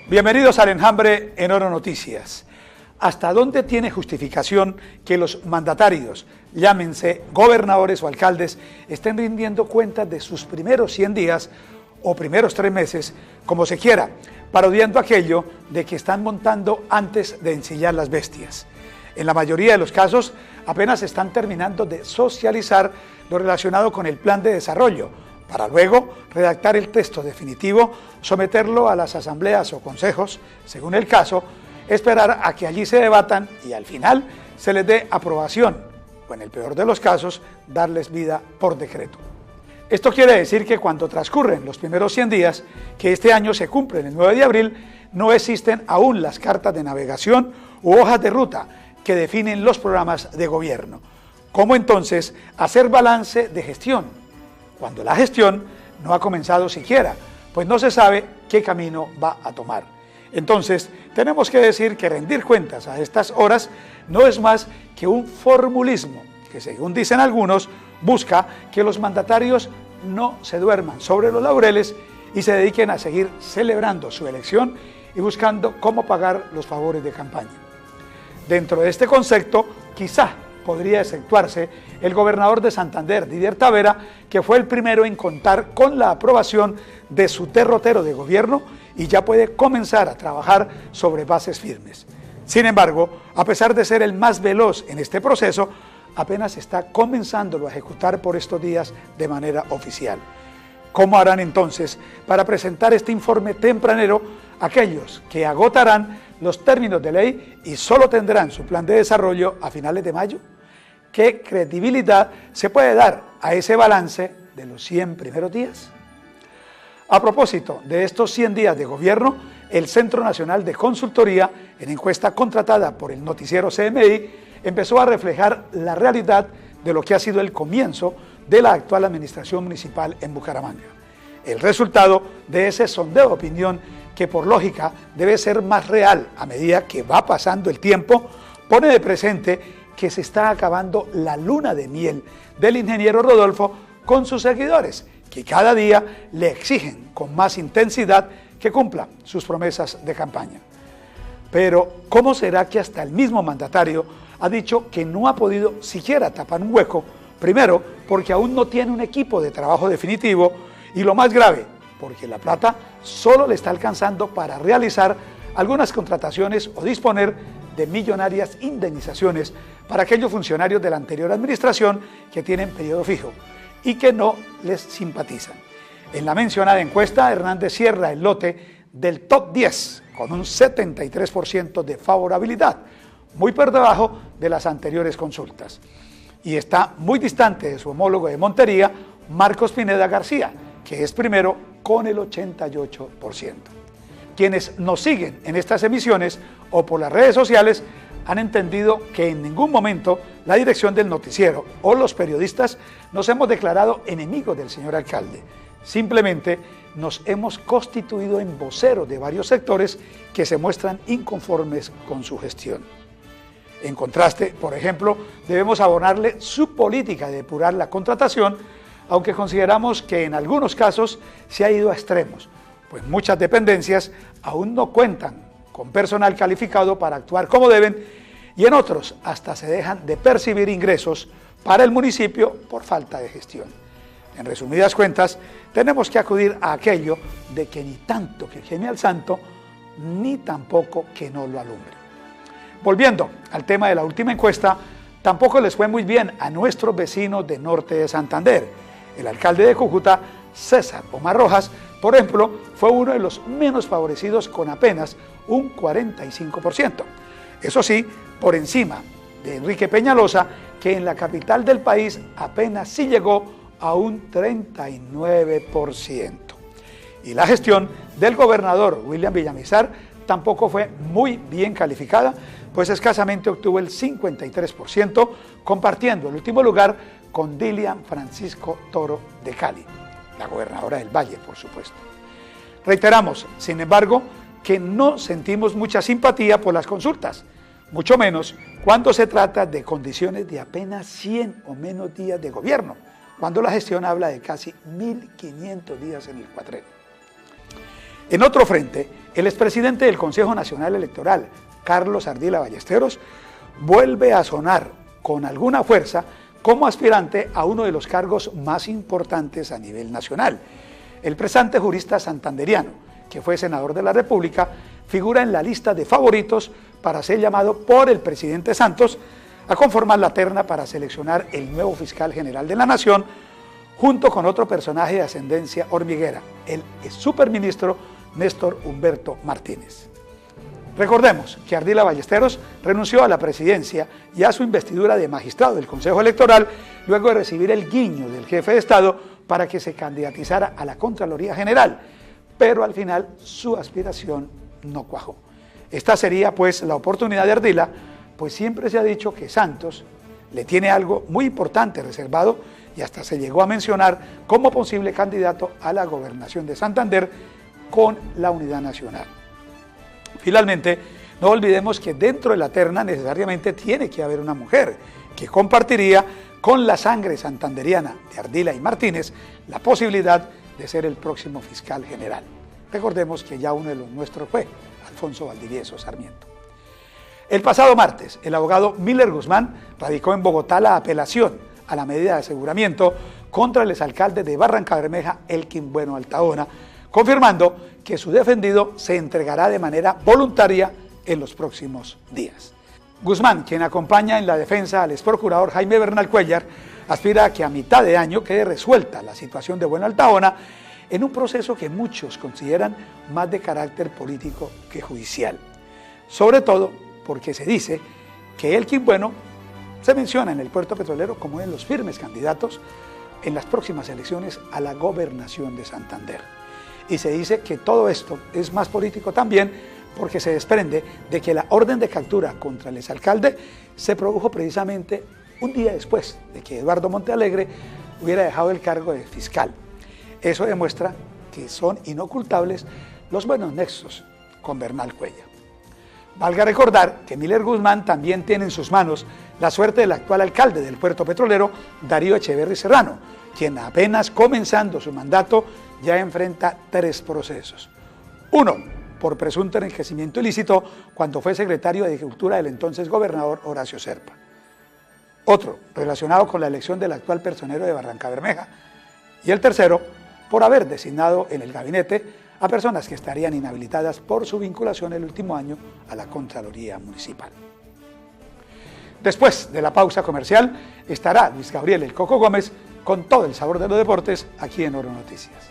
Bienvenidos al Enjambre en Oro Noticias. ¿Hasta dónde tiene justificación que los mandatarios, llámense gobernadores o alcaldes, estén rindiendo cuentas de sus primeros 100 días o primeros 3 meses, como se quiera, parodiando aquello de que están montando antes de ensillar las bestias? En la mayoría de los casos, apenas están terminando de socializar lo relacionado con el plan de desarrollo, para luego redactar el texto definitivo, someterlo a las asambleas o consejos, según el caso, esperar a que allí se debatan y al final se les dé aprobación, o en el peor de los casos, darles vida por decreto. Esto quiere decir que cuando transcurren los primeros 100 días, que este año se cumplen el 9 de abril, no existen aún las cartas de navegación u hojas de ruta que definen los programas de gobierno. ¿Cómo entonces hacer balance de gestión cuando la gestión no ha comenzado siquiera, pues no se sabe qué camino va a tomar? Entonces, tenemos que decir que rendir cuentas a estas horas no es más que un formulismo que, según dicen algunos, busca que los mandatarios no se duerman sobre los laureles y se dediquen a seguir celebrando su elección y buscando cómo pagar los favores de campaña. Dentro de este concepto, quizá podría exceptuarse el gobernador de Santander, Didier Tavera, que fue el primero en contar con la aprobación de su derrotero de gobierno y ya puede comenzar a trabajar sobre bases firmes. Sin embargo, a pesar de ser el más veloz en este proceso, apenas está comenzándolo a ejecutar por estos días de manera oficial. ¿Cómo harán entonces para presentar este informe tempranero aquellos que agotarán los términos de ley y solo tendrán su plan de desarrollo a finales de mayo? ¿Qué credibilidad se puede dar a ese balance de los 100 primeros días? A propósito de estos 100 días de gobierno, el Centro Nacional de Consultoría, en encuesta contratada por el noticiero CMI, empezó a reflejar la realidad de lo que ha sido el comienzo de la actual administración municipal en Bucaramanga. El resultado de ese sondeo de opinión, que por lógica debe ser más real a medida que va pasando el tiempo, pone de presente que se está acabando la luna de miel del ingeniero Rodolfo con sus seguidores, que cada día le exigen con más intensidad que cumpla sus promesas de campaña. Pero, ¿cómo será que hasta el mismo mandatario ha dicho que no ha podido siquiera tapar un hueco? Primero, porque aún no tiene un equipo de trabajo definitivo y, lo más grave, porque la plata solo le está alcanzando para realizar algunas contrataciones o disponer de millonarias indemnizaciones para aquellos funcionarios de la anterior administración que tienen periodo fijo y que no les simpatizan. En la mencionada encuesta, Hernández cierra el lote del top 10 con un 73% de favorabilidad, muy por debajo de las anteriores consultas. Y está muy distante de su homólogo de Montería, Marcos Pineda García, que es primero con el 88%. Quienes nos siguen en estas emisiones o por las redes sociales han entendido que en ningún momento la dirección del noticiero o los periodistas nos hemos declarado enemigos del señor alcalde. Simplemente nos hemos constituido en voceros de varios sectores que se muestran inconformes con su gestión. En contraste, por ejemplo, debemos abonarle su política de depurar la contratación, aunque consideramos que en algunos casos se ha ido a extremos, pues muchas dependencias aún no cuentan con personal calificado para actuar como deben y en otros hasta se dejan de percibir ingresos para el municipio por falta de gestión. En resumidas cuentas, tenemos que acudir a aquello de que ni tanto que queme al santo, ni tampoco que no lo alumbre. Volviendo al tema de la última encuesta, tampoco les fue muy bien a nuestros vecinos de norte de Santander. El alcalde de Cúcuta, César Omar Rojas, por ejemplo, fue uno de los menos favorecidos con apenas un 45%. Eso sí, por encima de Enrique Peñalosa, que en la capital del país apenas sí llegó a un 39%. Y la gestión del gobernador William Villamizar tampoco fue muy bien calificada, pues escasamente obtuvo el 53%, compartiendo el último lugar con Dilian Francisco Toro de Cali, la gobernadora del Valle, por supuesto. Reiteramos, sin embargo, que no sentimos mucha simpatía por las consultas, mucho menos cuando se trata de condiciones de apenas 100 o menos días de gobierno, cuando la gestión habla de casi 1.500 días en el cuatrienio. En otro frente, el expresidente del Consejo Nacional Electoral, Carlos Ardila Ballesteros, vuelve a sonar con alguna fuerza como aspirante a uno de los cargos más importantes a nivel nacional. El presante jurista santanderiano, que fue senador de la República, figura en la lista de favoritos para ser llamado por el presidente Santos a conformar la terna para seleccionar el nuevo fiscal general de la Nación, junto con otro personaje de ascendencia hormiguera, el superministro Néstor Humberto Martínez. Recordemos que Ardila Ballesteros renunció a la presidencia y a su investidura de magistrado del Consejo Electoral luego de recibir el guiño del jefe de Estado para que se candidatizara a la Contraloría General, pero al final su aspiración no cuajó. Esta sería pues la oportunidad de Ardila, pues siempre se ha dicho que Santos le tiene algo muy importante reservado y hasta se llegó a mencionar como posible candidato a la gobernación de Santander con la Unidad Nacional. Finalmente, no olvidemos que dentro de la terna necesariamente tiene que haber una mujer que compartiría con la sangre santanderiana de Ardila y Martínez la posibilidad de ser el próximo fiscal general. Recordemos que ya uno de los nuestros fue Alfonso Valdivieso Sarmiento. El pasado martes, el abogado Miller Guzmán radicó en Bogotá la apelación a la medida de aseguramiento contra el exalcalde de Barrancabermeja, Elkin Bueno Altaona, confirmando que su defendido se entregará de manera voluntaria en los próximos días. Guzmán, quien acompaña en la defensa al exprocurador Jaime Bernal Cuellar, aspira a que a mitad de año quede resuelta la situación de Bueno Altaona en un proceso que muchos consideran más de carácter político que judicial. Sobre todo porque se dice que Elkin Bueno se menciona en el puerto petrolero como uno de los firmes candidatos en las próximas elecciones a la gobernación de Santander. Y se dice que todo esto es más político también porque se desprende de que la orden de captura contra el exalcalde se produjo precisamente un día después de que Eduardo Montealegre hubiera dejado el cargo de fiscal. Eso demuestra que son inocultables los buenos nexos con Bernal Cuellar. Valga recordar que Miller Guzmán también tiene en sus manos la suerte del actual alcalde del puerto petrolero, Darío Echeverry Serrano, quien apenas comenzando su mandato ya enfrenta 3 procesos. Uno, por presunto enriquecimiento ilícito cuando fue secretario de Agricultura del entonces gobernador Horacio Serpa. Otro, relacionado con la elección del actual personero de Barrancabermeja. Y el tercero, por haber designado en el gabinete a personas que estarían inhabilitadas por su vinculación el último año a la Contraloría Municipal. Después de la pausa comercial estará Luis Gabriel El Coco Gómez con todo el sabor de los deportes aquí en Oro Noticias.